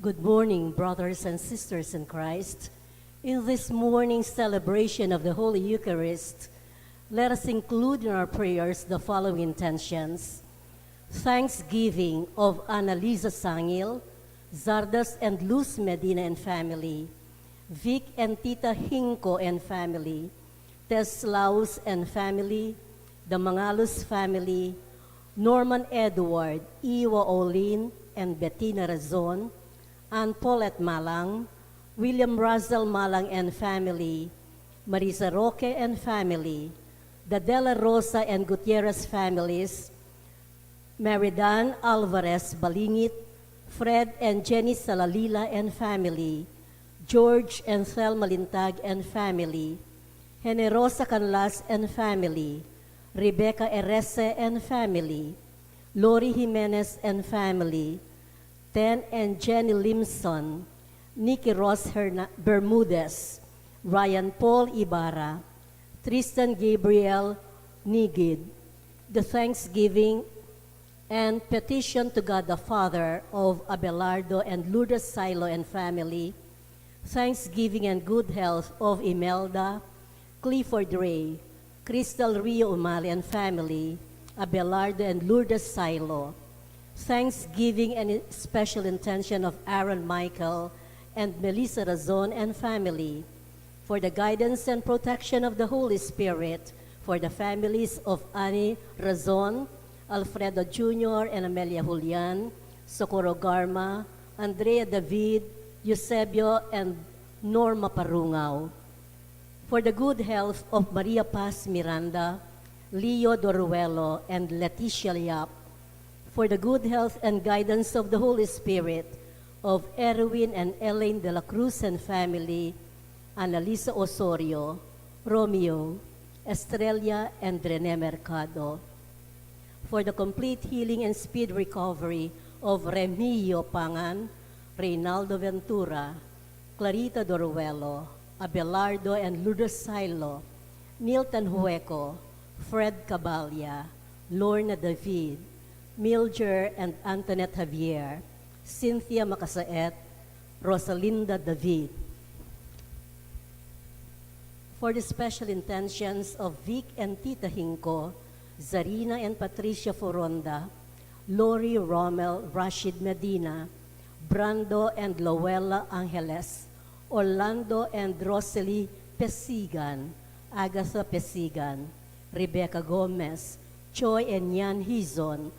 Good morning, brothers and sisters in Christ. In this morning's celebration of the Holy Eucharist, let us include in our prayers the following intentions. Thanksgiving of Annalisa Sangil, Zardas and Luz Medina and family, Vic and Tita Hinko and family, Tess Laus and family, the Mangalos family, Norman Edward, Iwa Olin, and Bettina Razon, Ann Paulette Malang, William Russell Malang and family, Marisa Roque and family, the Dela Rosa and Gutierrez families, Meridan Alvarez Balingit, Fred and Jenny Salalila and family, George and Thelma Lintag and family, Generosa Canlas and family, Rebecca Erese and family, Lori Jimenez and family, Ten and Jenny Limson, Nikki Ross Bermudez, Ryan Paul Ibarra, Tristan Gabriel Nigid, the thanksgiving and petition to God the Father of Abelardo and Lourdes Silo and family, thanksgiving and good health of Imelda, Clifford Ray, Crystal Rio Umali and family, Abelardo and Lourdes Silo, thanksgiving and special intention of Aaron Michael and Melissa Razon and family, for the guidance and protection of the Holy Spirit, for the families of Annie Razon, Alfredo Jr. and Amelia Julian, Socorro Garma, Andrea David, Eusebio, and Norma Parungaw, for the good health of Maria Paz Miranda, Leo Doruelo, and Leticia Liap, for the good health and guidance of the Holy Spirit of Erwin and Elaine de la Cruz and family, Annalisa Osorio, Romeo, Estrella, and Rene Mercado, for the complete healing and speed recovery of Remigio Pangan, Reynaldo Ventura, Clarita Doruelo, Abelardo and Lourdes Silo, Milton Hueco, Fred Cabalya, Lorna David, Milger and Antoinette Javier, Cynthia Macasaet, Rosalinda David. For the special intentions of Vic and Tita Hinko, Zarina and Patricia Foronda, Lori Rommel Rashid Medina, Brando and Lowella Angeles, Orlando and Rosalie Pesigan, Agatha Pesigan, Rebecca Gomez, Choi and Yan Hizon,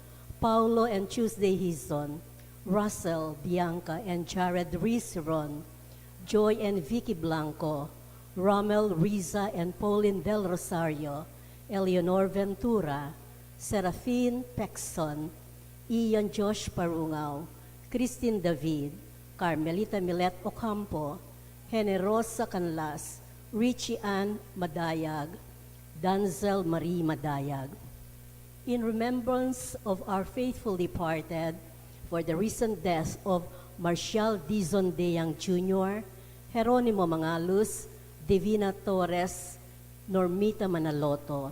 Paulo and Tuesday Hizon, Russell, Bianca, and Jared Rizron, Joy and Vicky Blanco, Rommel, Riza, and Pauline Del Rosario, Eleanor Ventura, Serafine Pexon, Ian Josh Parungaw, Christine David, Carmelita Milet Ocampo, Generosa Canlas, Richie Ann Madayag, Danzel Marie Madayag. In remembrance of our faithful departed, for the recent death of Marcial Dizon Deyang Jr., Jeronimo Mangalus, Divina Torres, Normita Manaloto,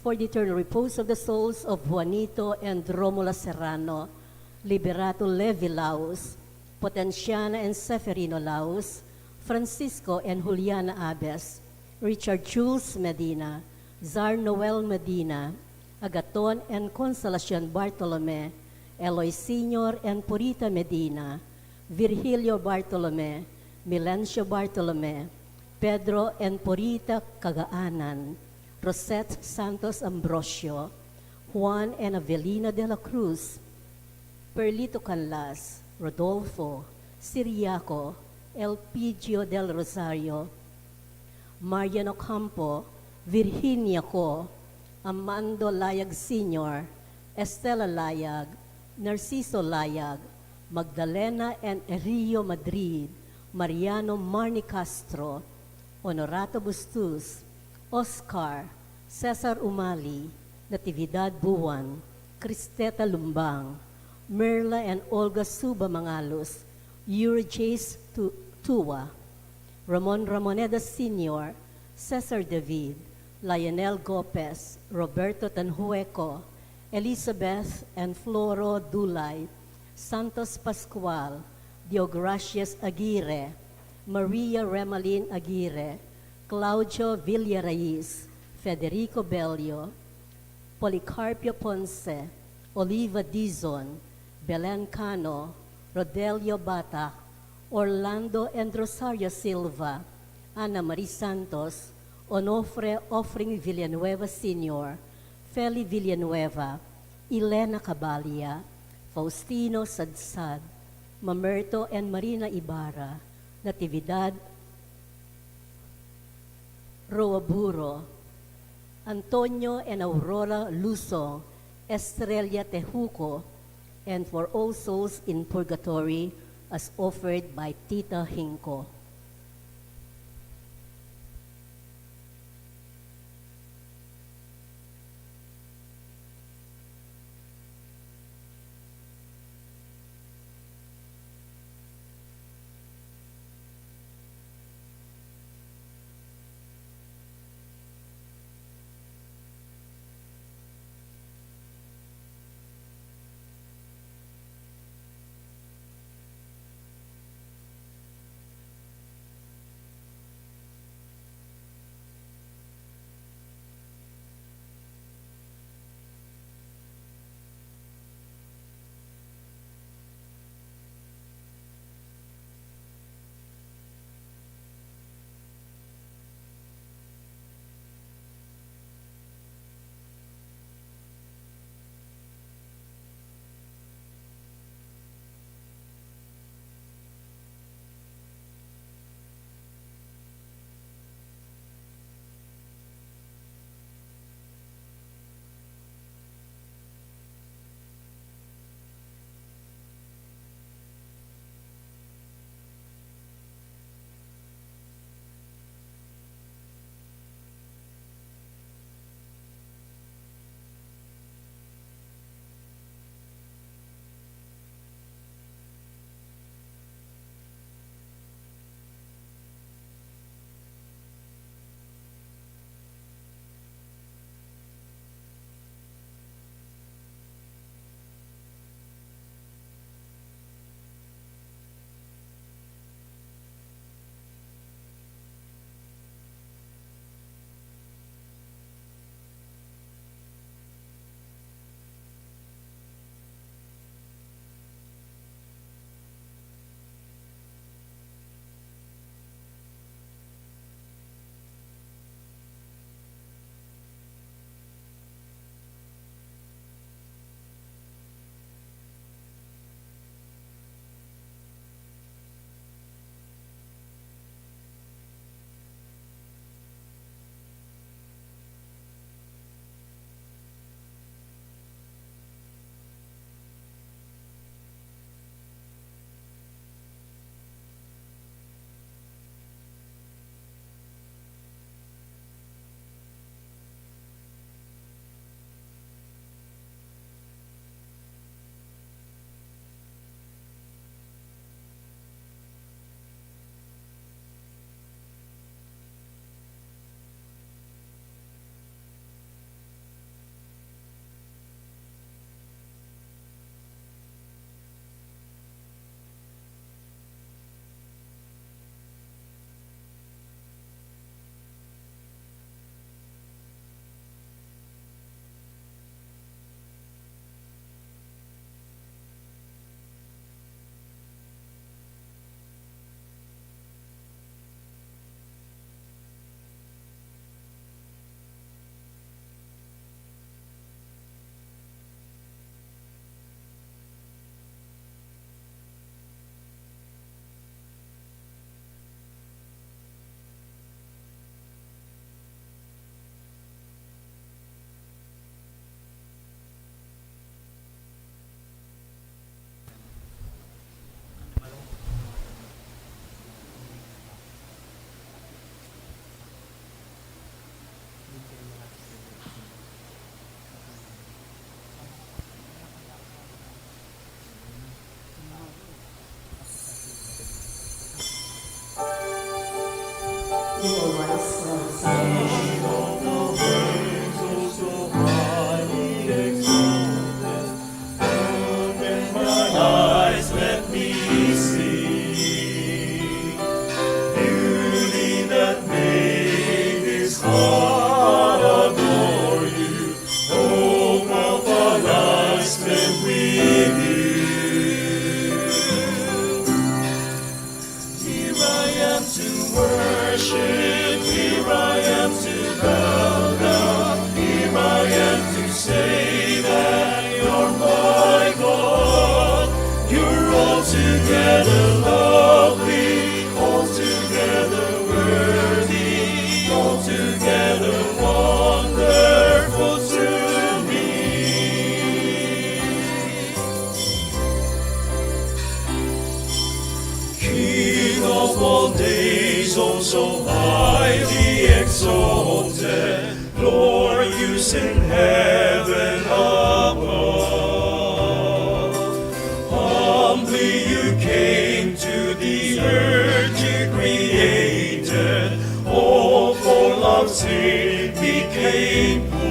for the eternal repose of the souls of Juanito and Romulo Serrano, Liberato Levi Laus, Potenciana and Seferino Laus, Francisco and Juliana Abes, Richard Jules Medina, Zar Noel Medina, Agaton and Consolacion Bartolome, Eloy Sr. and Purita Medina, Virgilio Bartolome, Milencio Bartolome, Pedro and Purita Cagaanan, Rosette Santos Ambrosio, Juan and Avelina de la Cruz, Perlito Canlas, Rodolfo, Siriaco, Elpidio del Rosario, Marian Ocampo, Virginia Co, Amando Layag Sr., Estela Layag, Narciso Layag, Magdalena and Erio Madrid, Mariano Marni Castro, Honorato Bustus, Oscar, Cesar Umali, Natividad Buwan, Cristeta Lumbang, Merla and Olga Suba Mangalos, Eurijace Tua, Ramon Ramoneda Sr., Cesar David, Lionel Gopez, Roberto Tanhueco, Elizabeth and Floro Dulay, Santos Pascual, Deogracias Aguirre, Maria Remalin Aguirre, Claudio Villaraiz, Federico Bello, Policarpio Ponce, Oliva Dizon, Belen Cano, Rodelio Bata, Orlando and Rosario Silva, Ana Marie Santos, Onofre Offring Villanueva Sr., Feli Villanueva, Elena Cabalia, Faustino Sadsad, Mamerto and Marina Ibarra, Natividad Roaburo, Antonio and Aurora Luso, Estrella Tejuco, and for all souls in purgatory as offered by Tita Hinko. altogether lovely, altogether worthy, altogether wonderful to me. King of all days, oh so highly exalted, glorious in heaven above. Humbly you came to the earth you created, all for love's sake became poor.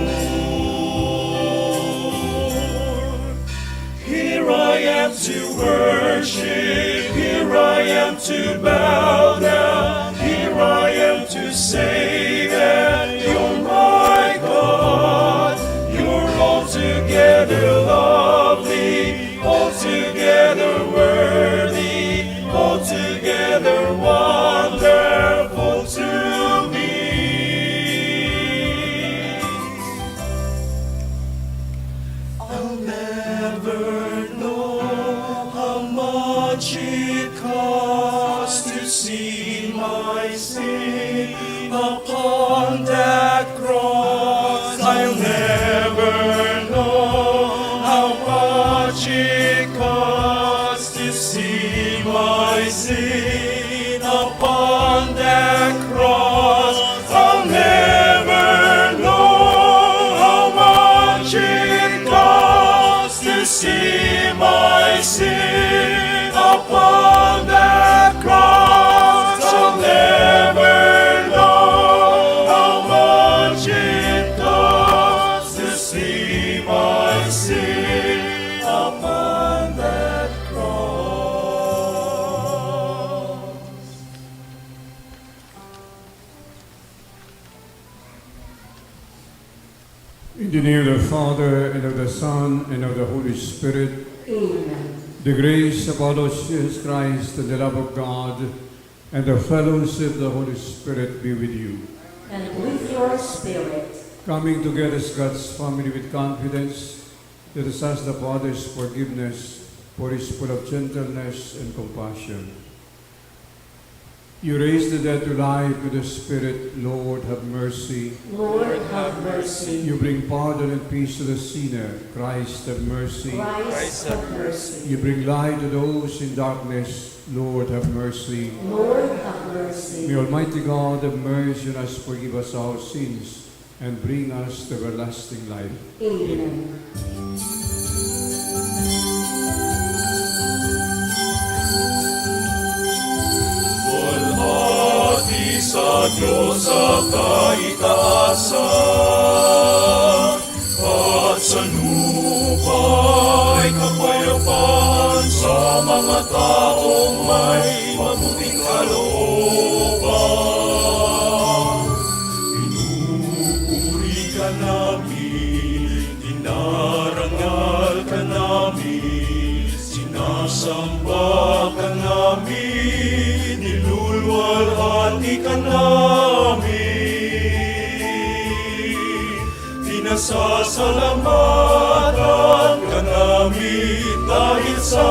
Here I am to worship, here I am to bow down, here I am to say that you're my God. You're altogether lovely, altogether worthy, altogether wonderful to me. I'll never know how much it costs to see my sin upon that cross. I'll never know how much it costs to see my sin upon that cross. I'll never know how much it costs to see my sin upon that cross. I'll never know how much it costs to see my sin upon that cross. In the name of the Father, and of the Son, and of the Holy Spirit. Amen. The grace of our Lord Jesus Christ, and the love of God, and the fellowship of the Holy Spirit be with you. And with your spirit. Coming together as God's family with confidence, let us ask the Father's forgiveness, for He is full of gentleness and compassion. You raised the dead to life with the Spirit, Lord, have mercy. Lord, have mercy. You bring pardon and peace to the sinner, Christ, have mercy. Christ, have mercy. You bring light to those in darkness, Lord, have mercy. Lord, have mercy. May Almighty God have mercy on us, forgive us our sins, and bring us to everlasting life. Amen. Walhati sa Diyos sa kaitaasan, at sa lupa'y kapayapaan sa mga taong may mabuting kalooban. Pinupuri ka namin, dinarangal ka namin, sinasamba ka namin, nilulwalhati ka namin. Pinasasalamatan ka namin dahil sa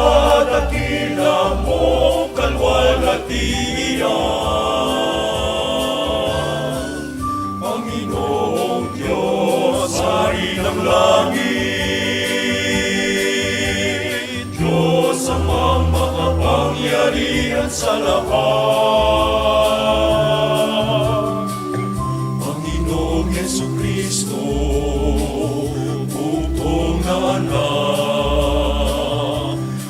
dakila mong kalwalhatian. Panginoong Diyos, Hari ng langit, Diyos amang makapangyarihan sa lahat. Panginoong Jesucristo, bugtong na anak.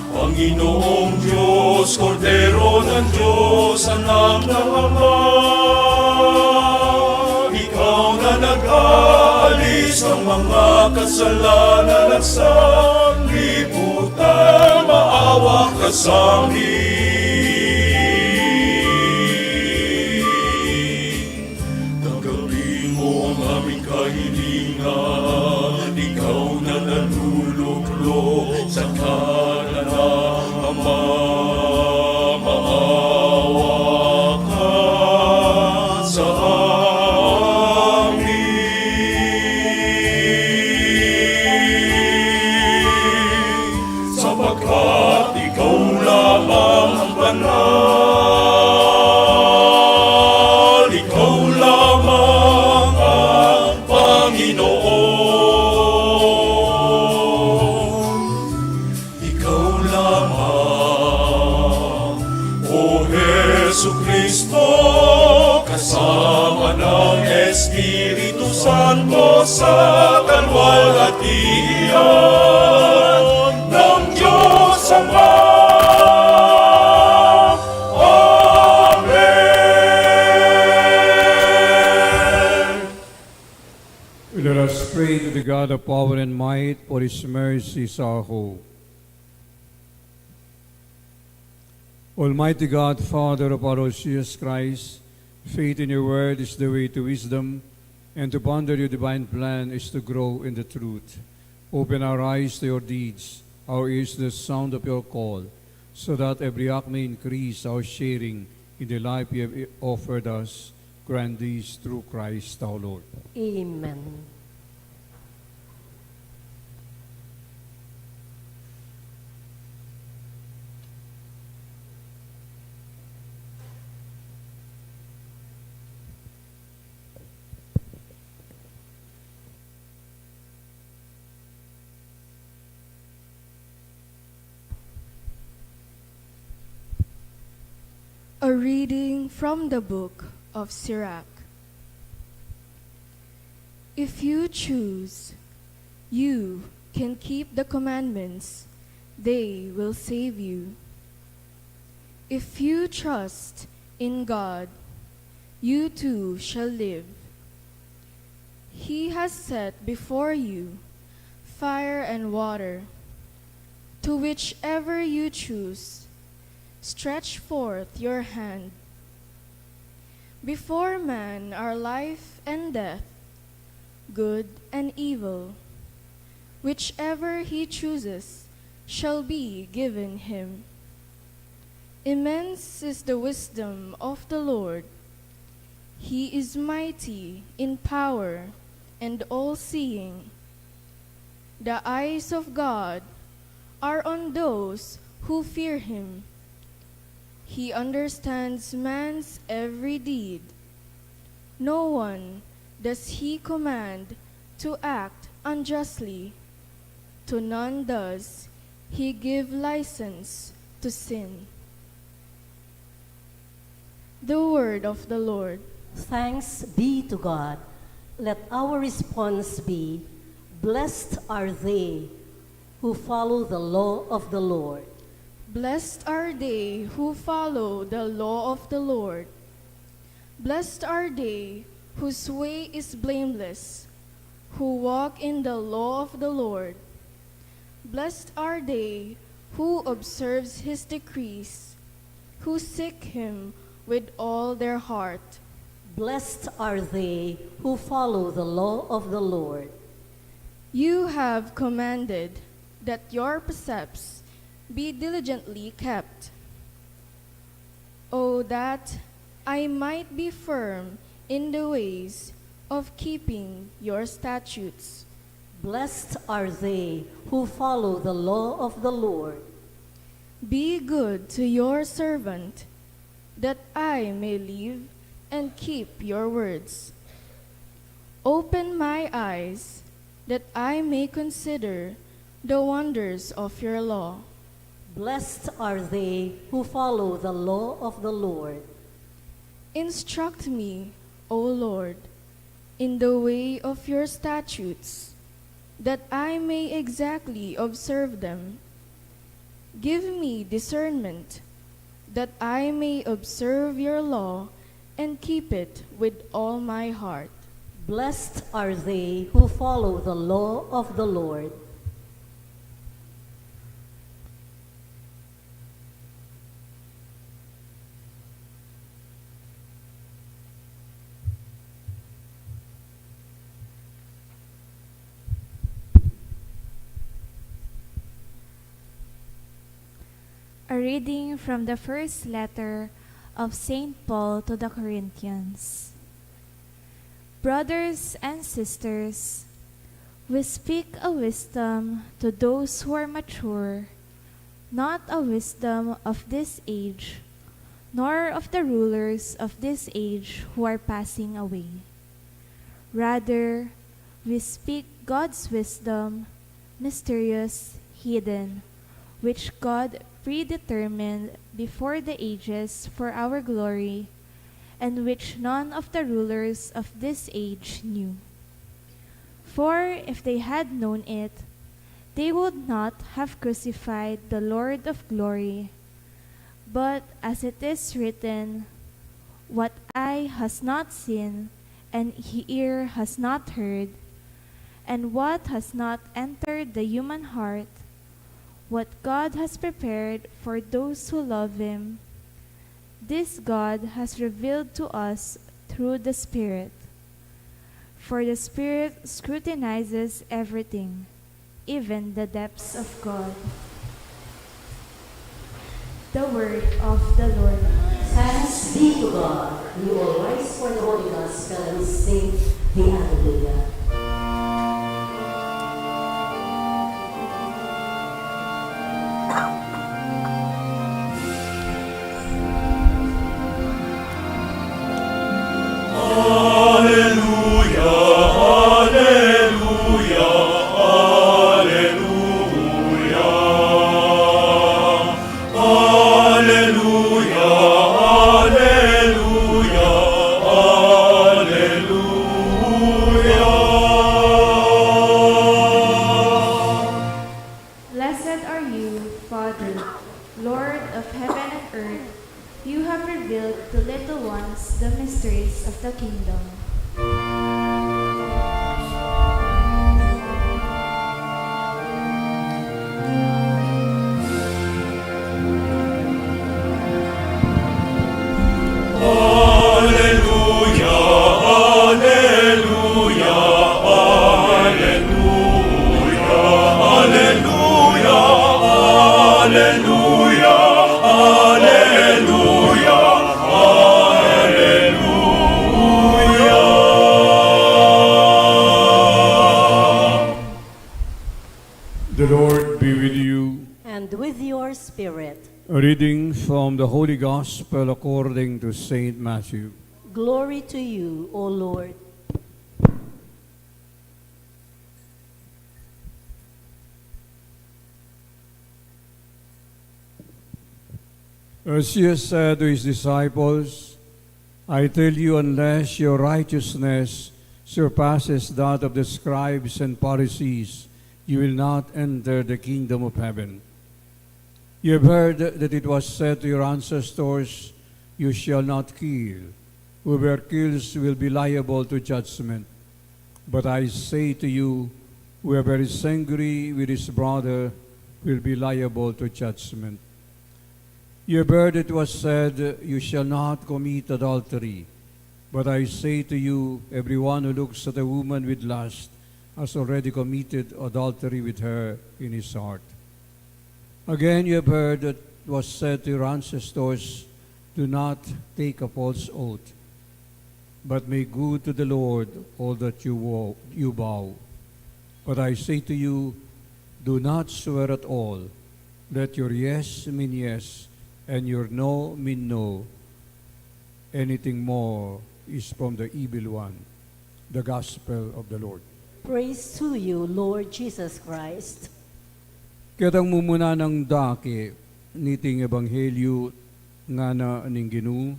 Panginoong Diyos, Kordero ng Diyos, anak ng Ama. Ikaw na nag-aalis ng mga kasalanan at sanglibutan, maawa ka sa amin. Tanggapin mo ang aming kahilingan, ikaw na naluluklok sa kanan ng Ama. Maawa ka sa amin, sapagkat ikaw lang banal, ikaw lamang ang Panginoon. Ikaw lamang, O Jesu Kristo, kasama ng Espiritu Santo sa kalwalhatian ng Diyos Ama. Let us pray to the God of power and might, for His mercy is our hope. Almighty God, Father of our Lord Jesus Christ, faith in your word is the way to wisdom, and to ponder your divine plan is to grow in the truth. Open our eyes to your deeds, our ears to the sound of your call, so that every act may increase our sharing in the life you have offered us. Grant these through Christ our Lord. Amen. A reading from the book of Sirach. If you choose, you can keep the commandments, they will save you. If you trust in God, you too shall live. He has set before you fire and water. To whichever you choose, stretch forth your hand. Before man are life and death, good and evil. Whichever he chooses shall be given him. Immense is the wisdom of the Lord. He is mighty in power and all-seeing. The eyes of God are on those who fear him. He understands man's every deed. No one does he command to act unjustly. To none does he give license to sin. The word of the Lord. Thanks be to God. Let our response be, blessed are they who follow the law of the Lord. Blessed are they who follow the law of the Lord. Blessed are they whose way is blameless, who walk in the law of the Lord. Blessed are they who observes his decrees, who seek him with all their heart. Blessed are they who follow the law of the Lord. You have commanded that your precepts be diligently kept. Oh, that I might be firm in the ways of keeping your statutes. Blessed are they who follow the law of the Lord. Be good to your servant, that I may live and keep your words. Open my eyes, that I may consider the wonders of your law. Blessed are they who follow the law of the Lord. Instruct me, O Lord, in the way of your statutes, that I may exactly observe them. Give me discernment, that I may observe your law and keep it with all my heart. Blessed are they who follow the law of the Lord. A reading from the first letter of St. Paul to the Corinthians. Brothers and sisters, we speak a wisdom to those who are mature, not a wisdom of this age, nor of the rulers of this age who are passing away. Rather, we speak God's wisdom, mysterious, hidden, which God predetermined before the ages for our glory, and which none of the rulers of this age knew. For if they had known it, they would not have crucified the Lord of glory. But as it is written, what eye has not seen, and ear has not heard, and what has not entered the human heart, what God has prepared for those who love Him, this God has revealed to us through the Spirit. For the Spirit scrutinizes everything, even the depths of God. The word of the Lord. Thanks be to God. You will rise for the Holy Gospel and sing the Alleluia. Alleluia, alleluia, alleluia. Alleluia, alleluia, alleluia. Blessed are you, Father, Lord of heaven and earth. You have revealed to little ones the mysteries of the kingdom. Alleluia, alleluia, alleluia, alleluia, alleluia, alleluia. The Lord be with you. And with your spirit, A reading from the Holy Gospel according to Saint Matthew. glory to you, O Lord. As Jesus said to his disciples, I tell you, unless your righteousness surpasses that of the scribes and Pharisees, you will not enter the kingdom of heaven. You have heard that it was said to your ancestors, you shall not kill. Whoever kills will be liable to judgment. But I say to you, whoever is angry with his brother will be liable to judgment. You have heard it was said, you shall not commit adultery. But I say to you, everyone who looks at a woman with lust has already committed adultery with her in his heart. Again, you have heard that it was said to your ancestors, do not take a false oath, but make good to the Lord all that you vow. But I say to you, do not swear at all. Let your yes mean yes, and your no mean no. Anything more is from the evil one. The Gospel of the Lord. Praise to you, Lord Jesus Christ. Kitang mumuna ng daki, niting ebanghelyo nga na ning Ginoo.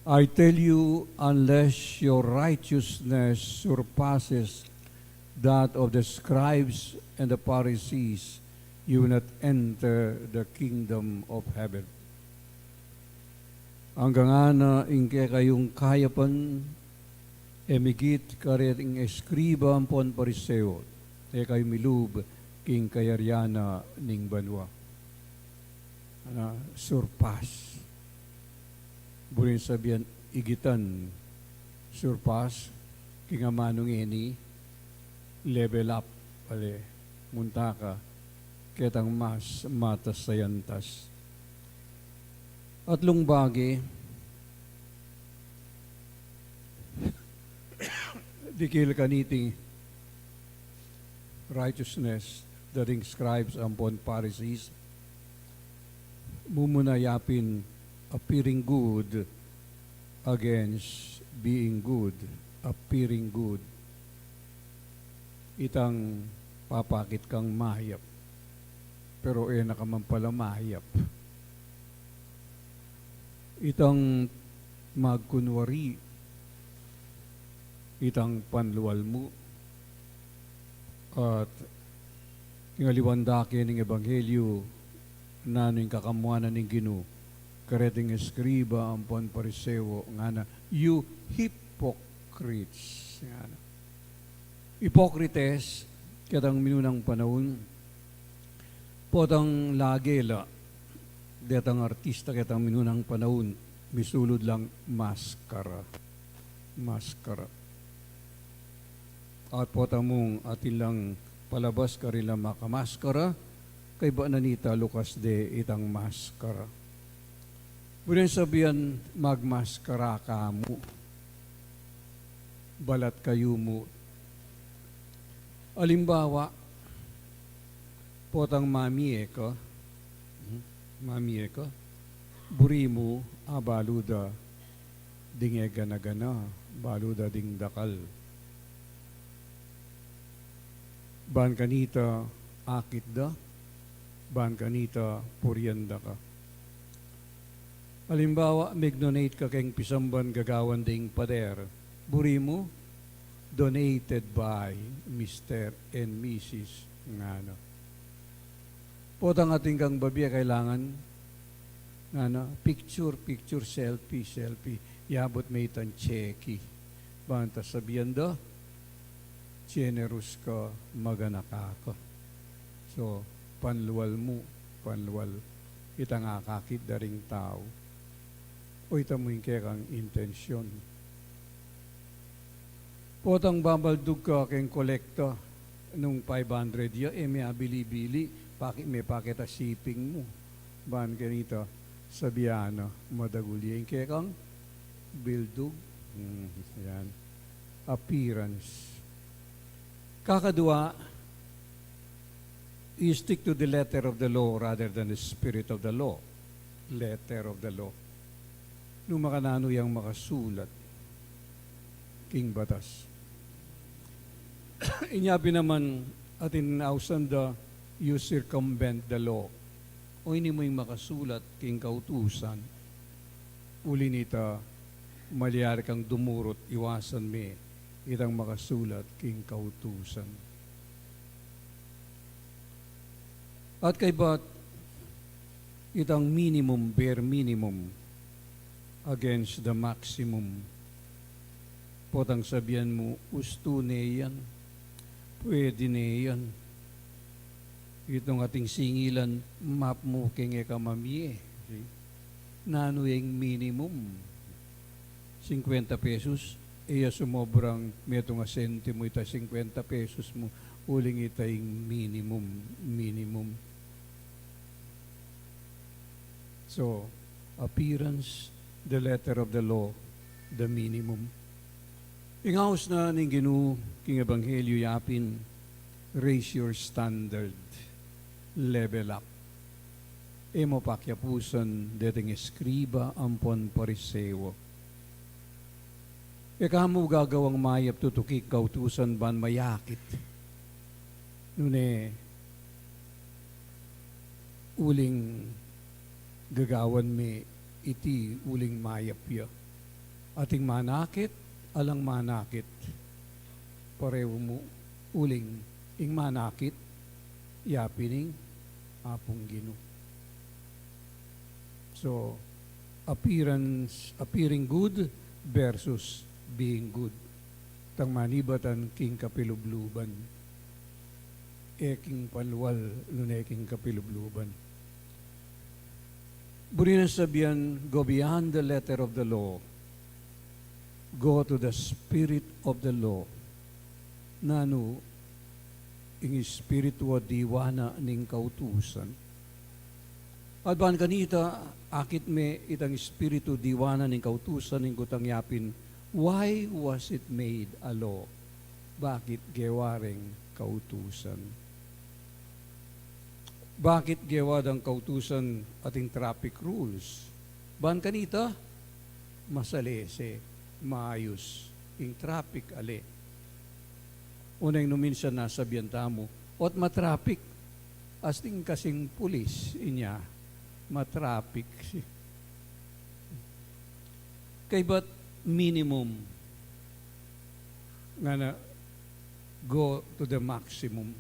I tell you, unless your righteousness surpasses that of the scribes and the Pharisees, you will not enter the kingdom of heaven. Hanggang na ingke kayong kayapan, emigit karet ing eskriba ampon pariseo, kayo milub king kayaryana ning banwa. Surpass. Burin sabihan, igitan, surpass, kingamanong ini, level up, pale, muntaka, ketang mas matas sayantas. At lungbagi, dikil kaniting righteousness, dating scribes ampon Pharisees, mumunayapin appearing good against being good, appearing good. Itang papakit kang mahayap, pero nakaman pala mahayap. Itang magkunwari, itang panluwal mo, at ingaliwandake ng Ebanghelyo, nano'y kakamuanan ng Ginoo, kareting eskriba ang pon pariseo, nga na, you hypocrites. Nga na. Hipokrites, katang minunang panahon, potang lagela, detang artista katang minunang panahon, misulod lang maskara. Maskara. At potang mong atin lang palabas ka rin lang makamaskara, kay ba nanita Lucas de itang maskara. Bulan sabihan, magmaskara ka mo. Balat kayo mo. Alimbawa, potang mamiye ka, buri mo, baluda, ding gana-gana, baluda ding dakal. Ban kanita akit da, ban kanita puryanda ka. Halimbawa, mag-donate ka kayong pisamban gagawan ding pader. Buri mo, donated by Mr. and Mrs. Ngano. Potang ating kang babiya kailangan, ngano, picture, selfie. Yabot may tan cheki. Banta sabihan da, generous ka, maganak ka. So, panluwal mo, itang akakit daring tao. O itamuin kang intensyon. Potang babaldug ka keng kolekta nung 500 ya, may abili-bili, may pakita shipping mo. Ban ganito, sabiano, madagulyen kang bildug. Yan. Appearance. Kakadua, you stick to the letter of the law rather than the spirit of the law. Letter of the law. Nung makanano yung makasulat, king batas. Inyabi naman atin nausanda, you circumvent the law. O ini mo yung makasulat, king kautusan. Uli nita, maliyari kang dumurot, iwasan me, itang makasulat, king kautusan. At kay ba't itang minimum, bare minimum, against the maximum. Potang sabihan mo, usto ne yan, pwede ne yan. Itong ating singilan, map mo kenge kamamye. Nano yung minimum, 50 pesos, iya sumobrang meto nga sentimo ita 50 pesos mo, uling ita yung minimum. So, appearance, the letter of the law, the minimum. Ingaos na ning Ginoo king Ebanghelyo yapin, raise your standard, level up. Emo pakyapusan dating eskriba ampon pariseo. Kamo gagawang mayap tutukik kautusan ban mayakit. Nune, uling gagawan me iti uling mayapya. Ating manakit, alang manakit. Pareho mo, uling ing manakit, yapining apong Ginoo. So, appearing good versus being good. Tang manibatan king kapilubluban. King palwal, luneking kapilubluban. Burinan sabihan, go beyond the letter of the law. Go to the spirit of the law. Nano, ing espiritu diwana ning kautusan. At ban kanita, akit me itang espiritu diwana ning kautusan ning gutang yapin, why was it made a law? Bakit gewaring kautusan? bakit giwad ang kautusan ating traffic rules? Ban kanita, masalese, maayos, ing traffic ali. Unang numinsan nasa biyanta mo, at matraffic, asting kasing pulis inya, matraffic. Kay ba't minimum nga na go to the maximum?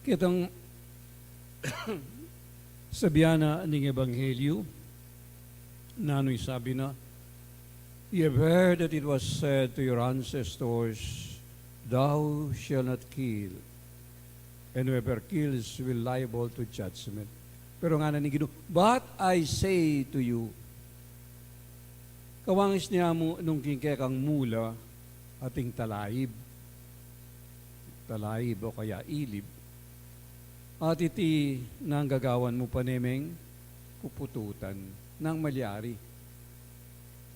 Kitang sabiana ning Ebanghelyo, nano'y sabi na, "You have heard that it was said to your ancestors, Thou shalt not kill, and whoever kills will liable to judgment." Pero nga na ni Ginoo, "But I say to you," kawangis niya mo nung kingkekang mula ating talaib o kaya ilib, at iti nang gagawan mo panemeng pupututan ng malyari.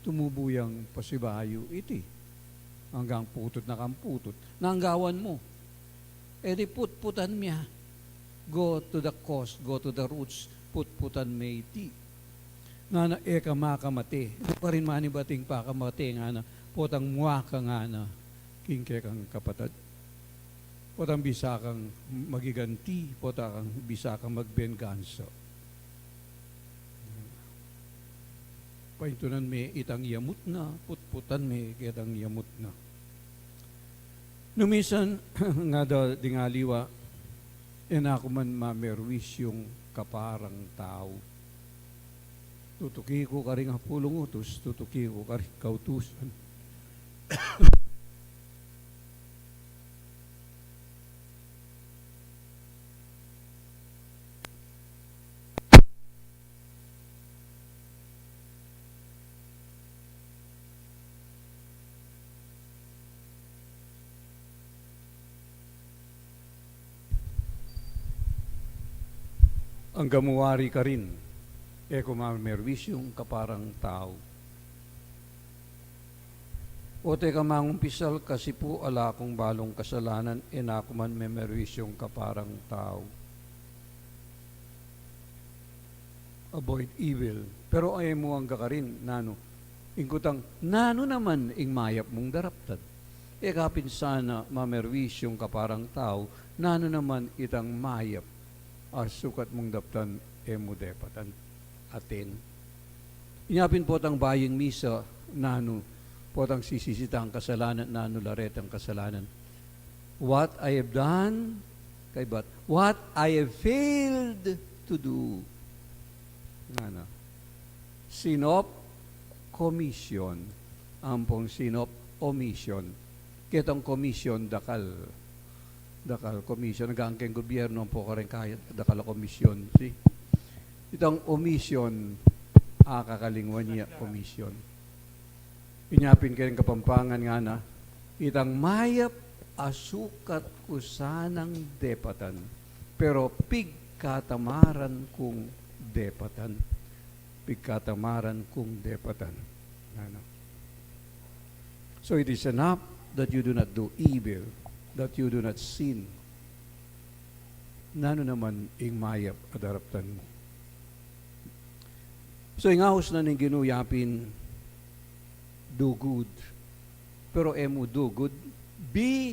Tumubuyang pasibayo iti hanggang putot na kamputot. Nanggawan mo. E di putputan miya. Go to the cause, go to the roots, putputan may iti. Nga na eka makamate. Ito pa rin manibating pakamate nga na potang muwaka nga na kingkekang kapatad. Potang bisa kang magiganti, potang bisa kang magbengansa. Paintunan may itang yamut na, putputan may kitang yamut na. Numisan nga da dingaliwa, ako man mamerwis yung kaparang tao. Tutuki ko ka rin ang pulong utos, tutuki ko ka rin kautusan. Ang gamuwari ka rin, kumamerwis yung kaparang tao. O teka mangumpisal kasi po ala kong balong kasalanan, ako man memerwis yung kaparang tao. Avoid evil. Pero ay mo ang gakarin, nano. Ingkutang, nano naman ing mayap mong daraptan. Kapin sana mamerwis yung kaparang tao, nano naman itang mayap sukat mong daptan mo depatan atin. Inyapin po tang baying misa, nano, po tang sisisita ang kasalanan, nano laret ang kasalanan. What I have done, kay bat, what I have failed to do. Nana. Sinop, commission. Ampong sinop, omission. Kitang commission, dakal commission, nagangkeng gobyerno po ka rin kaya, dakal commission. See? Itong omission, kakalingwan niya, commission. Inyapin kayo ng Kapampangan nga na, itang mayap asukat ko sanang depatan, pero pigkatamaran kung depatan. Pigkatamaran kung depatan. Ano? So it is enough that you do not do evil, that you do not sin. Nano naman ing mayap adaraptan mo. So ingahos na ning ginuyapin, do good. Pero emo do good, be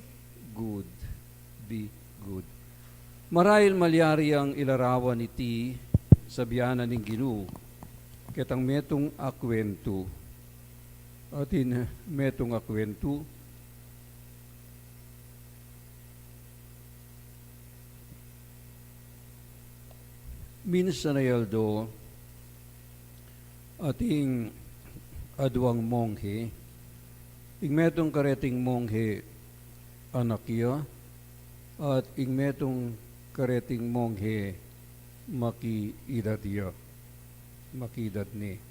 good. Be good. Marahil malyari ang ilarawan iti sabiana ning Ginoo. Ketang metong akwento. Atin metong akwento. Minsan na yaldo, ating adwang monghe, igmetong kareting monghe anakya, at igmetong kareting monghe makiidadya, makidad ni.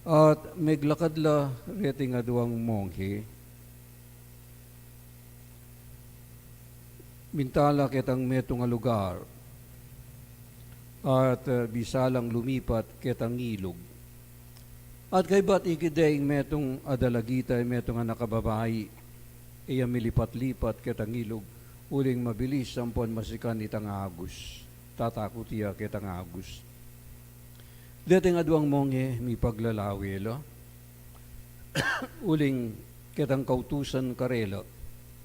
At meglakadla reting adwang monghe, mintala kitang metong lugar, at bisalang lumipat ketang ilog. At kay ba't ikidaing metong adalagita, metong nakababay, iya milipat-lipat ketang ilog, uling mabilis sampon masikan itang agus, tatakutiya kitang agus. Dating aduang monghe mi paglalawelo, uling kitang kautusan karelo,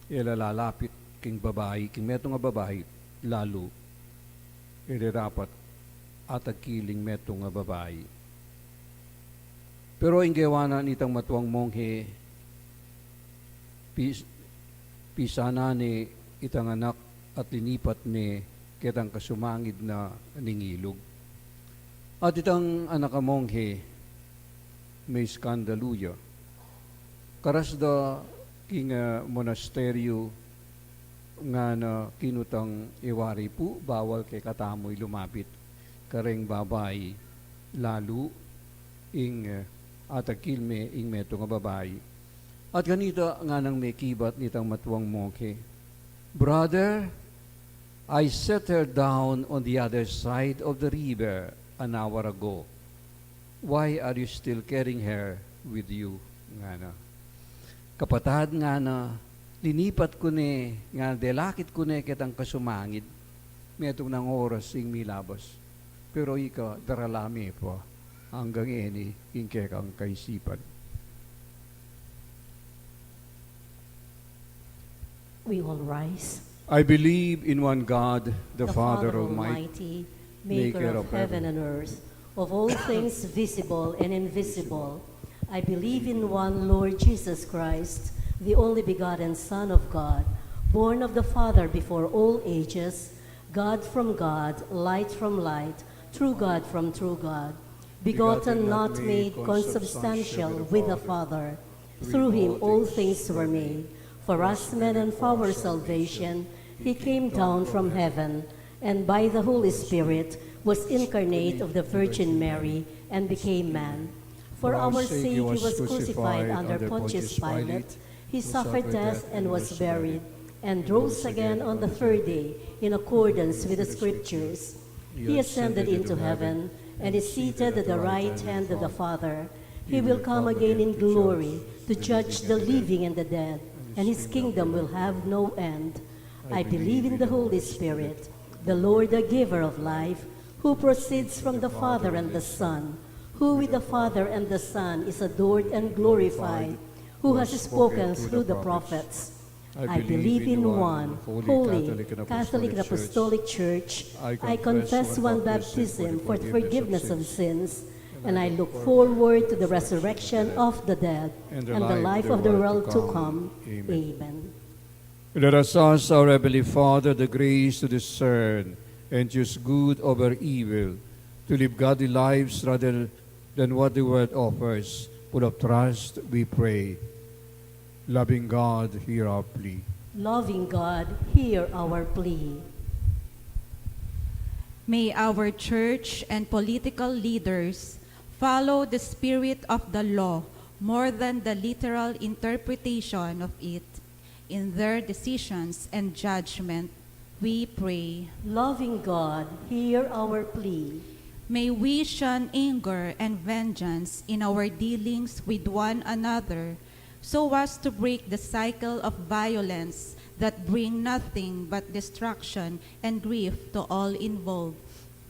ilalalapit king babae, king metong nga babae, lalo, ilirapat at kiling metong nga babae. Pero inggewana nitang matuang monghe, pisana ni itang anak at linipat ni kitang kasumangid na ningilog. At itang anak monghe may skandaluya. Karas da king monasteryo nga na kinutang iwari po, bawal kay katamoy lumapit. Kareng babay, lalo ing atakilme ing meto nga babay. At ganito nga nang may kibat nitang matuang monghe. Brother, I set her down on the other side of the river an hour ago. Why are you still carrying her with you? Nga na. Kapatad nga na, linipat ko ni, nga delakit ko ni kitang kasumangid. Metong ng oras ing milabas. Pero ika, daralami po. Hanggang eni, ingke kang kaisipan. We all rise. I believe in one God, the Father Almighty, maker of heaven and earth, of all things visible and invisible. I believe in one Lord Jesus Christ, the only begotten Son of God, born of the Father before all ages, God from God, light from light, true God from true God, begotten, not made, consubstantial with the Father. Through him all things were made. For us men and for our salvation, he came down from heaven, and by the Holy Spirit was incarnate of the Virgin Mary, and became man. For our sake he was crucified under Pontius Pilate. He suffered death and was buried, and rose again on the third day, in accordance with the Scriptures. He ascended into heaven, and is seated at the right hand of the Father. He will come again in glory to judge the living and the dead, and his kingdom will have no end. I believe in the Holy Spirit, the Lord, the giver of life, who proceeds from the Father and the Son, who with the Father and the Son is adored and glorified, who has spoken through the prophets. I believe in one holy, Catholic and Apostolic Church. I confess one baptism for the forgiveness of sins, and I look forward to the resurrection of the dead and the life of the world to come. Amen. Let us ask our Heavenly Father the grace to discern and choose good over evil, to live godly lives rather than what the world offers. Full of trust, we pray. Loving God, hear our plea. Loving God, hear our plea. May our church and political leaders follow the spirit of the law more than the literal interpretation of it. In their decisions and judgment, we pray. Loving God, hear our plea. May we shun anger and vengeance in our dealings with one another, so as to break the cycle of violence that bring nothing but destruction and grief to all involved.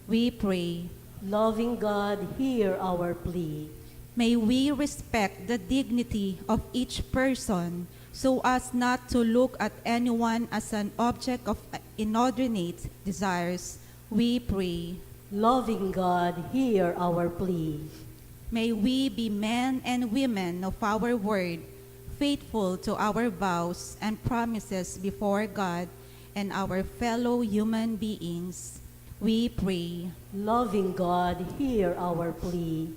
We pray. Loving God, hear our plea. May we respect the dignity of each person, so as not to look at anyone as an object of inordinate desires. We pray. Loving God, hear our plea. May we be men and women of our word, faithful to our vows and promises before God and our fellow human beings. We pray. Loving God, hear our plea.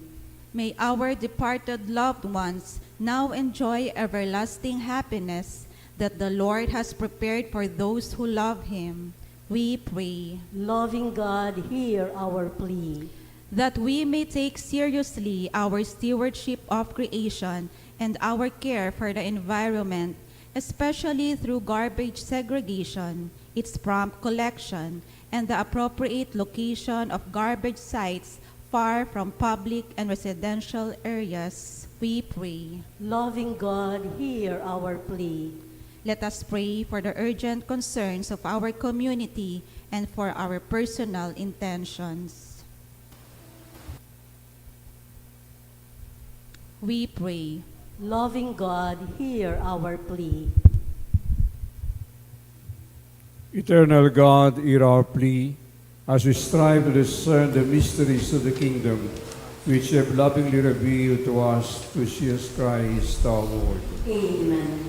May our departed loved ones now enjoy everlasting happiness that the Lord has prepared for those who love him. We pray. Loving God, hear our plea. That we may take seriously our stewardship of creation and our care for the environment, especially through garbage segregation, its prompt collection, and the appropriate location of garbage sites far from public and residential areas. We pray. Loving God, hear our plea. Let us pray for the urgent concerns of our community and for our personal intentions. We pray. Loving God, hear our plea. Eternal God, hear our plea as we strive to discern the mysteries of the kingdom, which you have lovingly revealed to us through Jesus Christ our Lord. Amen.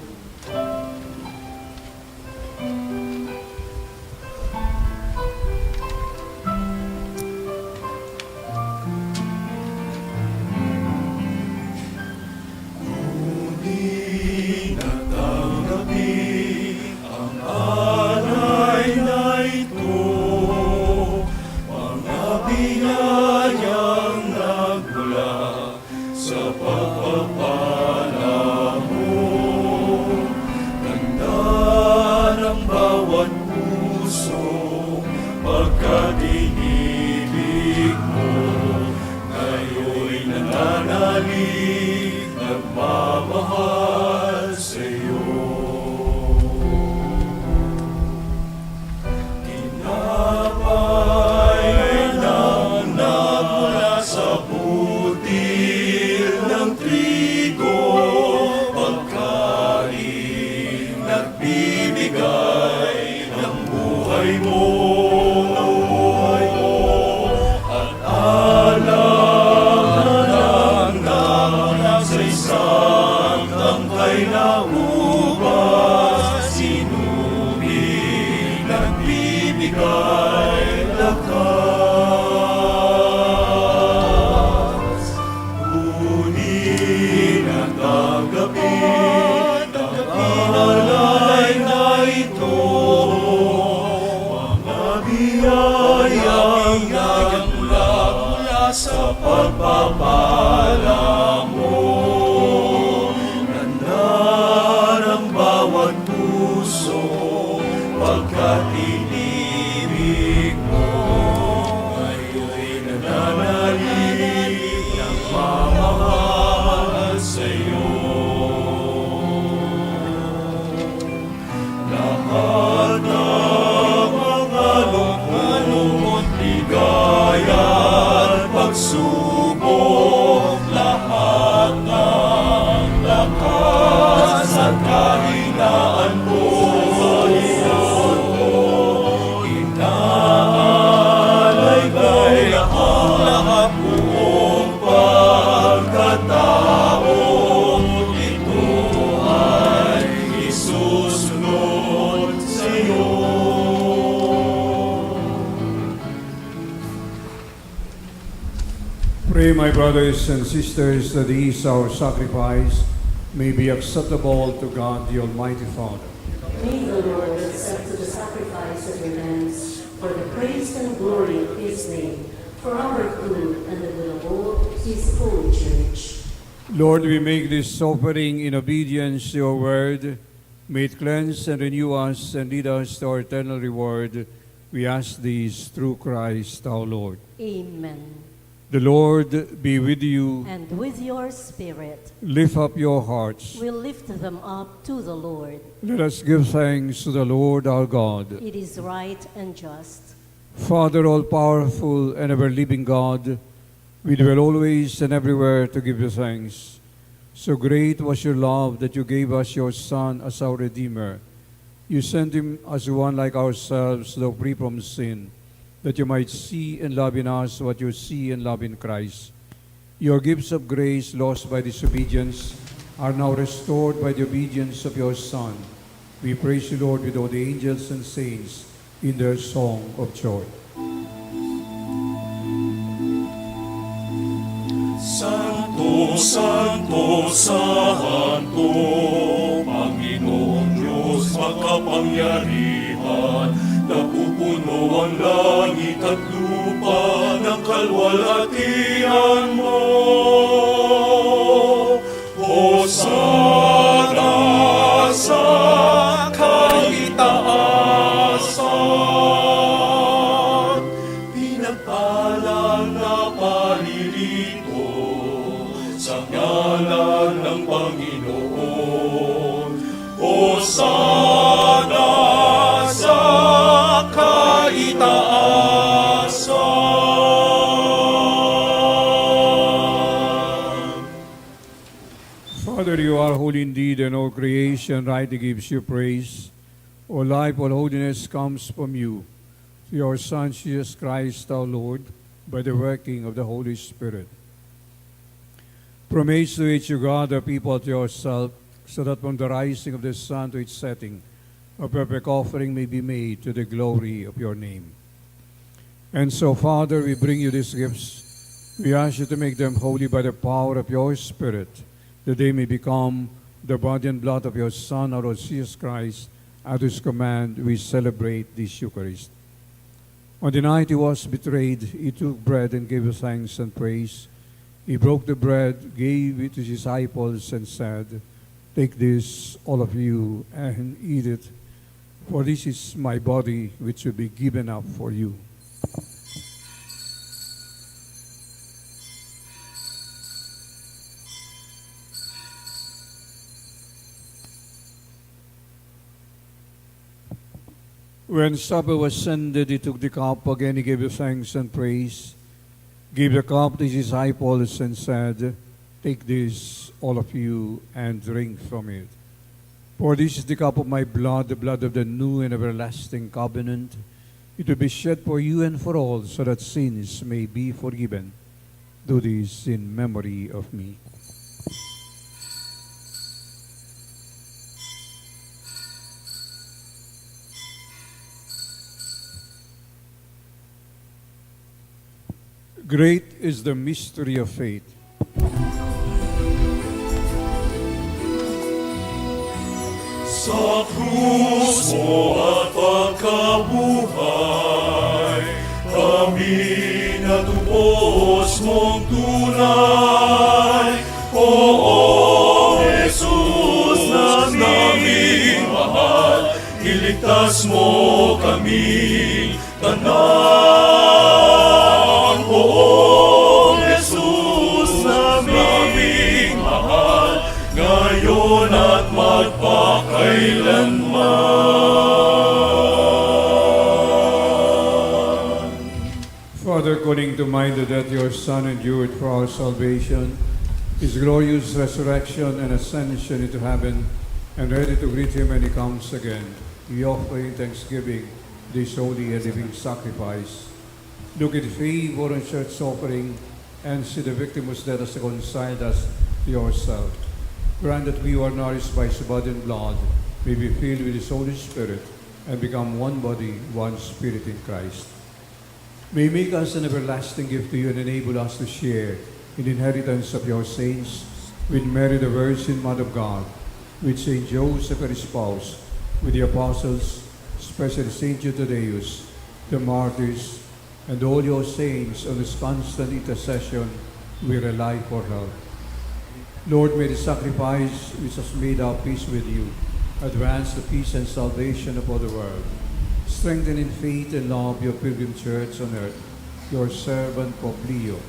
Pray, my brothers and sisters, that these our sacrifice may be acceptable to God, the Almighty Father. May the Lord accept the sacrifice of your hands for the praise and glory of his name, for our good and the good of all his holy church. Lord, we make this offering in obedience to your word. May it cleanse and renew us and lead us to our eternal reward. We ask these through Christ our Lord. Amen. The Lord be with you. And with your spirit, Lift up your hearts. we lift them up to the Lord. Let us give thanks to the Lord our God. It is right and just. Father, all-powerful and ever-living God, we dwell always and everywhere to give you thanks. So great was your love that you gave us your Son as our Redeemer. You sent him as one like ourselves, though free from sin, that you might see and love in us what you see and love in Christ. Your gifts of grace lost by disobedience are now restored by the obedience of your Son. We praise you, Lord, with all the angels and saints in their song of joy. Santo, Santo, Santo, Panginoong Diyos makapangyarihan, napupuno ang langit at lupa ng kalwalhatian mo. Hosana sa kaitaasan, pinagpalang na palilito sa ngalan ng Panginoon. Hosana sa kaitaasan. Father, you are holy indeed, and all creation rightly gives you praise. All life, all holiness comes from you. To your Son, Jesus Christ, our Lord, by the working of the Holy Spirit. From age to age you gather people to yourself, so that from the rising of the sun to its setting, a perfect offering may be made to the glory of your name. And so, Father, we bring you these gifts. We ask you to make them holy by the power of your Spirit, that they may become the body and blood of your Son, our Lord Jesus Christ, at whose command we celebrate this Eucharist. On the night he was betrayed, he took bread and gave thanks and praise. He broke the bread, gave it to his disciples, and said, "Take this, all of you, and eat it, for this is my body, which will be given up for you." When supper was ended, he took the cup again, he gave thanks and praise, gave the cup to his disciples, and said, "Take this, all of you, and drink from it. For this is the cup of my blood, the blood of the new and everlasting covenant. It will be shed for you and for all, so that sins may be forgiven. Do this in memory of me." Great is the mystery of faith. Sa krus mo at pagkabuhay, kami natubos mong tunay. Oo, Jesus, naming mahal, iligtas mo kami tanan. Oo, Jesus, naming mahal, ngayon at magpakailanman. Father, calling to mind the death your Son endured for our salvation, his glorious resurrection and ascension into heaven, and ready to greet him when he comes again, we offer in thanksgiving this holy and living sacrifice. Look in favor on church offering, and see the victim whose death has reconciled us to yourself. Grant that we who are nourished by his body and blood may be filled with his Holy Spirit and become one body, one spirit in Christ. May he make us an everlasting gift to you and enable us to share in the inheritance of your saints, with Mary the Virgin, Mother of God, with Saint Joseph her spouse, with the apostles, especially Saint Jude, Thaddeus, the martyrs, and all your saints. On this constant intercession we rely for help. Lord, may the sacrifice which has made our peace with you advance the peace and salvation of all the world. Strengthen in faith and love your pilgrim church on earth, your servant Pope Leo,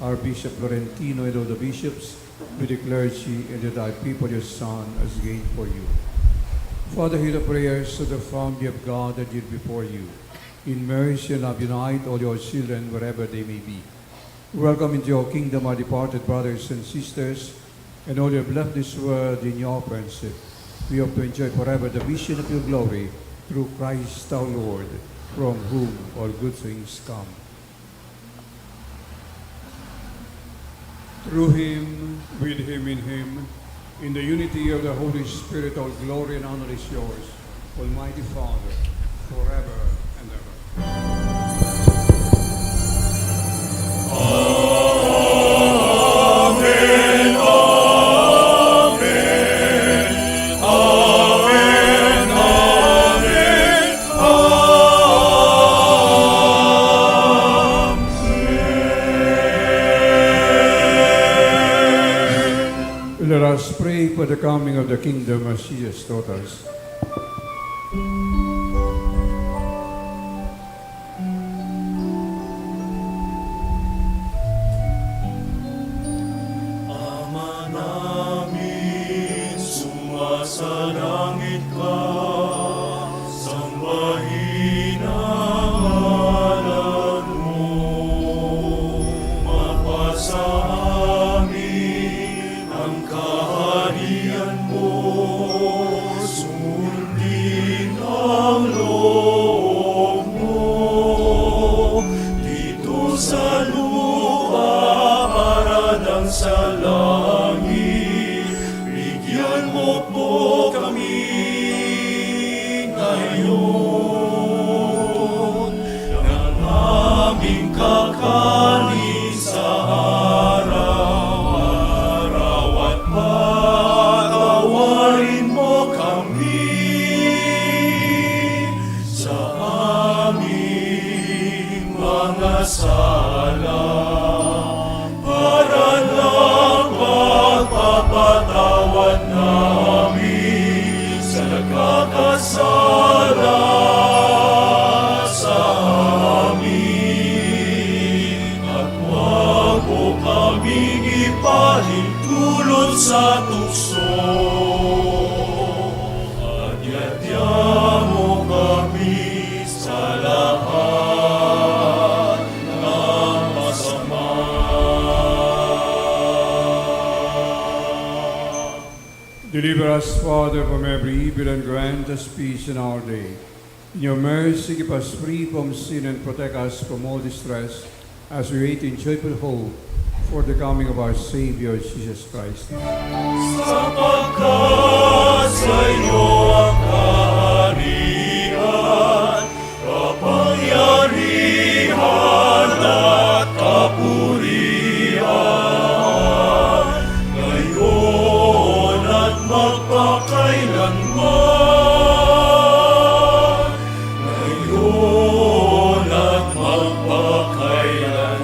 our Bishop Florentino, and all the bishops, with the clergy, and the thy people your Son has gained for you. Father, hear the prayers of the family of God that yield before you. In mercy and love unite all your children wherever they may be. Welcome into your kingdom our departed brothers and sisters, and all who have left this world in your friendship. We hope to enjoy forever the vision of your glory through Christ our Lord, from whom all good things come. Through him, with him, in the unity of the Holy Spirit, all glory and honor is yours, Almighty Father, forever and ever. Amen, amen, amen, amen. Let us pray for the coming of the kingdom as Jesus taught us. Ama namin, sumasalangit sa lupa para ng sa langit. Bigyan mo po kami ngayon ng aming kakanin sa araw-araw at patawarin mo kami sa aming mga sala para lang magpapatawad namin sa nagkakasala sa amin. At huwag mo kaming ipahintulot sa tukso at yadya mo kami sa lahat ng masama. Deliver us, Father, from every evil and grant us peace in our day. In your mercy, keep us free from sin and protect us from all distress as we wait in joyful hope for the coming of our Savior, Jesus Christ. Sapagkat sa iyo ang kaharian, kapangyarihan at kapurihan, ngayon at magpakailanman. Ngayon at magpakailanman.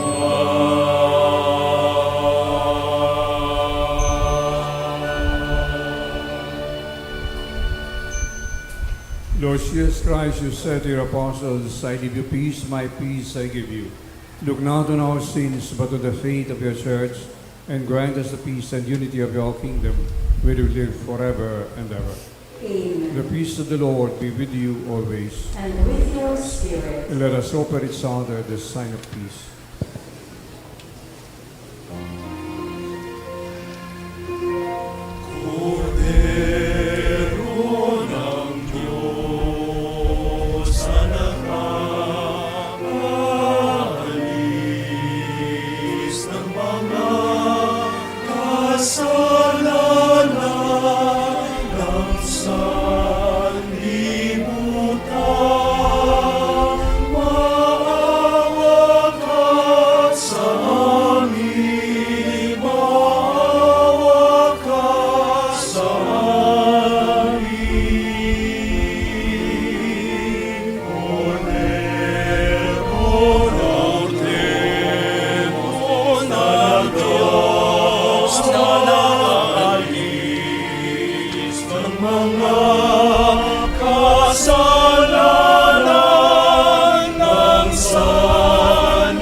Lord Jesus Christ, you said to your apostles, I give you peace, my peace I give you. Look not on our sins, but on the faith of your church, and grant us the peace and unity of your kingdom, where you live forever and ever. Amen. The peace of the Lord be with you always. And with your spirit. And let us offer each other the sign of peace. Cordero ng Diyos na nakaalis ng mga kasalanan ng sanlibutan, maawa ka sa amin, maawa ka sa amin. Cordero ng Diyos na Diyos na nakaalis ng mga kasalanan ng sanlibutan,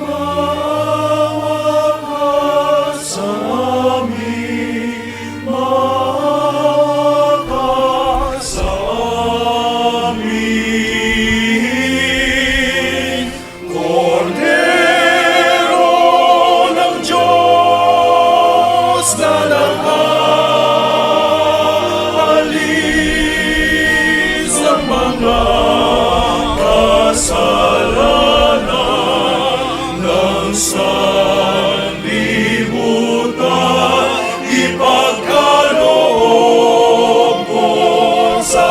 maawa ka sa amin, maawa ka sa amin. Cordero ng Diyos na nakaalis ng mga kasalanan ng sanlibutan, ipagkaloob mo sa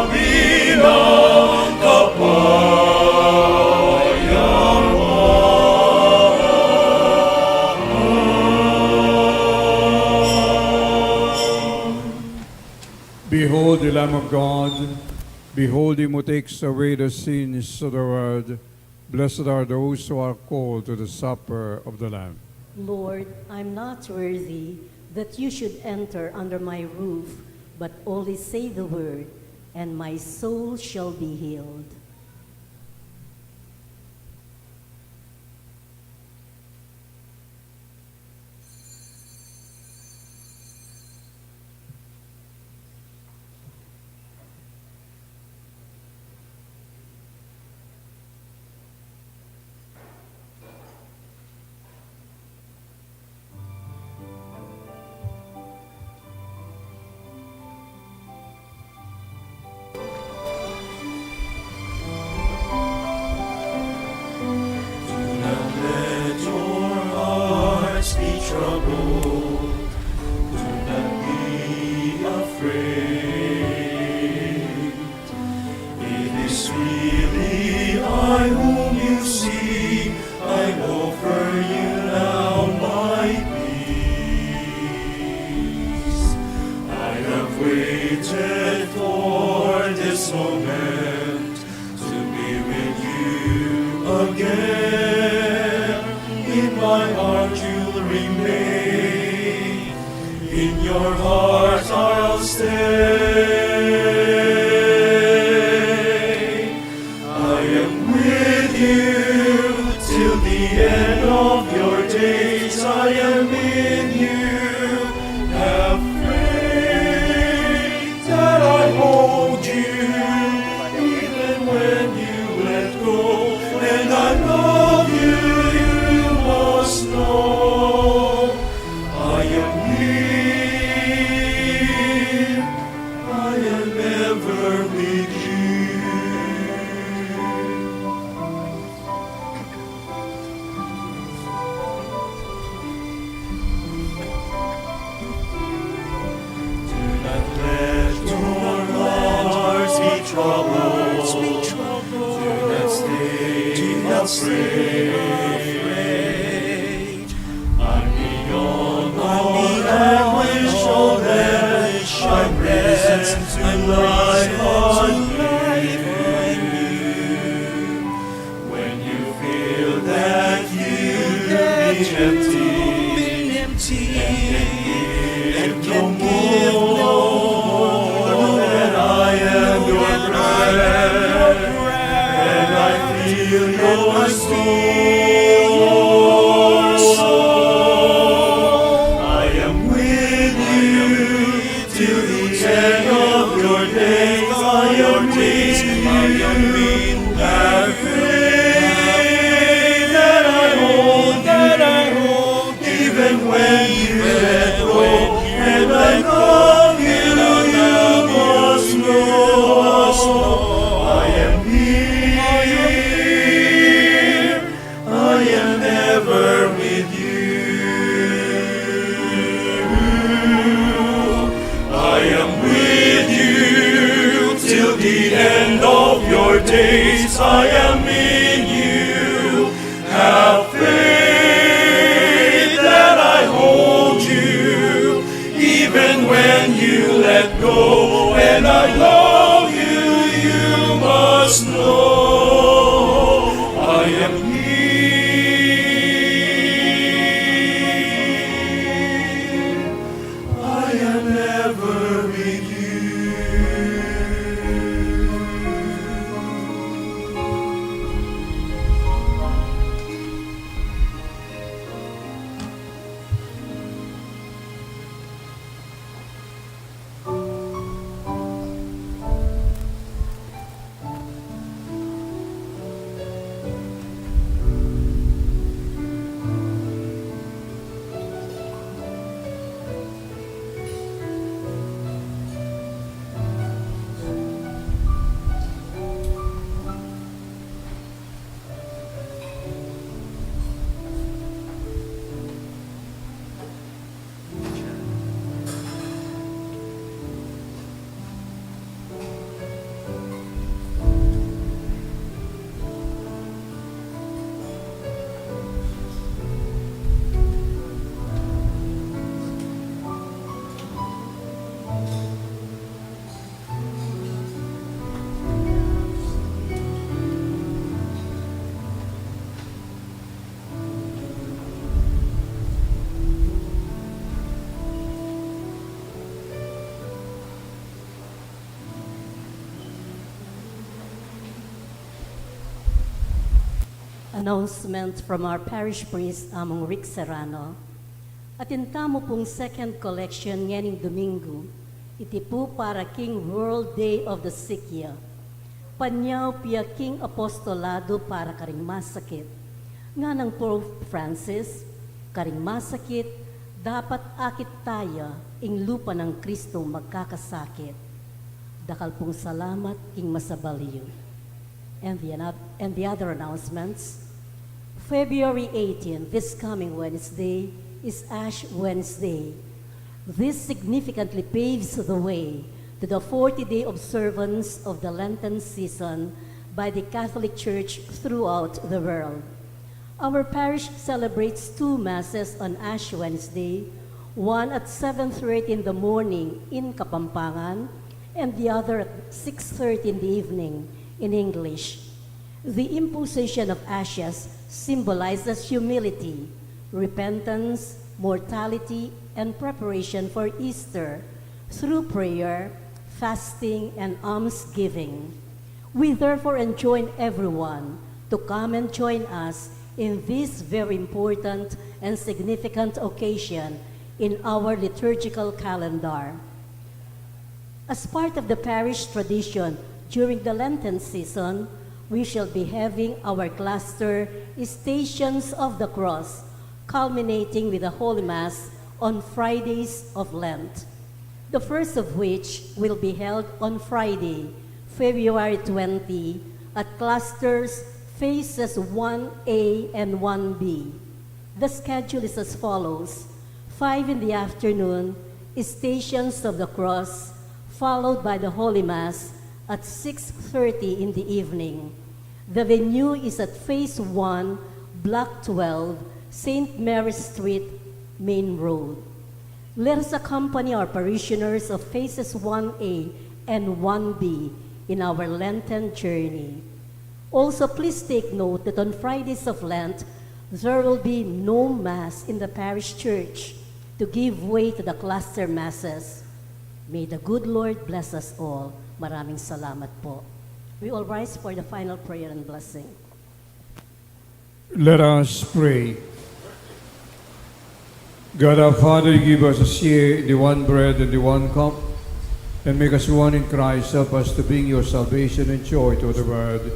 amin ang kapayapaan. Behold the Lamb of God. Behold him who takes away the sins of the world. Blessed are those who are called to the supper of the Lamb. Lord, I'm not worthy that you should enter under my roof, but only say the word, and my soul shall be healed. again. In my heart you'll remain, in your heart I'll stay. I am with you till the end of your days. I am in you. Have faith that I hold you, even when you let go. And I love you, you must know. I am here, I am ever with you. Do not let your hearts be troubled. Do not stay afraid. I'm beyond all anguish, all anguish. I'm risen to life on you. When you feel that you've been empty, and can give no more, that I am your bread, and I feel your soul. I am with you till the end of your days. I am with you. Have faith that I hold, even when you let go. And I love you, you must know. I am here, I am ever with you. I am with you till the end of your days. I am in you. Have faith that I hold you, even when you let go. And I love you, you must know. I am here, I am ever with you. Announcement from our parish priest, Among Rick Serrano. Atinta mo pong second collection nganing Domingo, iti po para King World Day of the Sikya. Panyaw pia King Apostolado para karing masakit. Nga ng Pope Francis, karing masakit, dapat akit tayo ing lupa ng Kristo magkakasakit. Dakal pong salamat king masabaliw. And the other announcements. February 18, this coming Wednesday, is Ash Wednesday. This significantly paves the way to the 40-day observance of the Lenten season by the Catholic Church throughout the world. Our parish celebrates 2 masses on Ash Wednesday, one at 7:30 in the morning in Kapampangan, and the other at 6:30 in the evening in English. The imposition of ashes symbolizes humility, repentance, mortality, and preparation for Easter through prayer, fasting, and almsgiving. We therefore enjoin everyone to come and join us in this very important and significant occasion in our liturgical calendar. As part of the parish tradition, during the Lenten season, we shall be having our cluster Stations of the Cross, culminating with the Holy Mass on Fridays of Lent, the first of which will be held on Friday, February 20, at clusters phases 1A and 1B. The schedule is as follows: 5 in the afternoon, Stations of the Cross, followed by the Holy Mass at 6:30 in the evening. The venue is at Phase 1, Block 12, St. Mary's Street, Main Road. Let us accompany our parishioners of Phases 1A and 1B in our Lenten journey. Also, please take note that on Fridays of Lent, there will be no Mass in the parish church to give way to the cluster Masses. May the good Lord bless us all. Maraming salamat po. We all rise for the final prayer and blessing. Let us pray. God our Father, you give us to share the one bread and the one cup, and make us one in Christ. Help us to bring your salvation and joy to the world.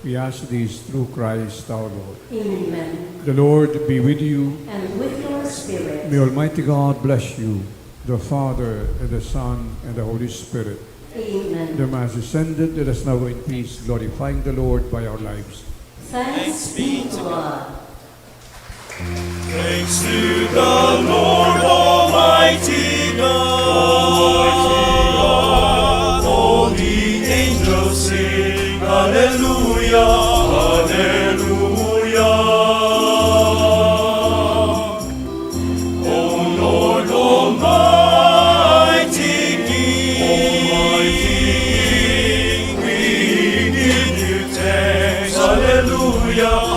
We ask this through Christ our Lord. Amen. The Lord be with you. And with your spirit. May Almighty God bless you, the Father, and the Son, and the Holy Spirit. Amen. The Mass is ended. Let us now go in peace, glorifying the Lord by our lives. Thanks be to God. Thanks to the Lord Almighty God. All the angels sing Hallelujah, Hallelujah. O Lord Almighty King, we give you thanks. Hallelujah.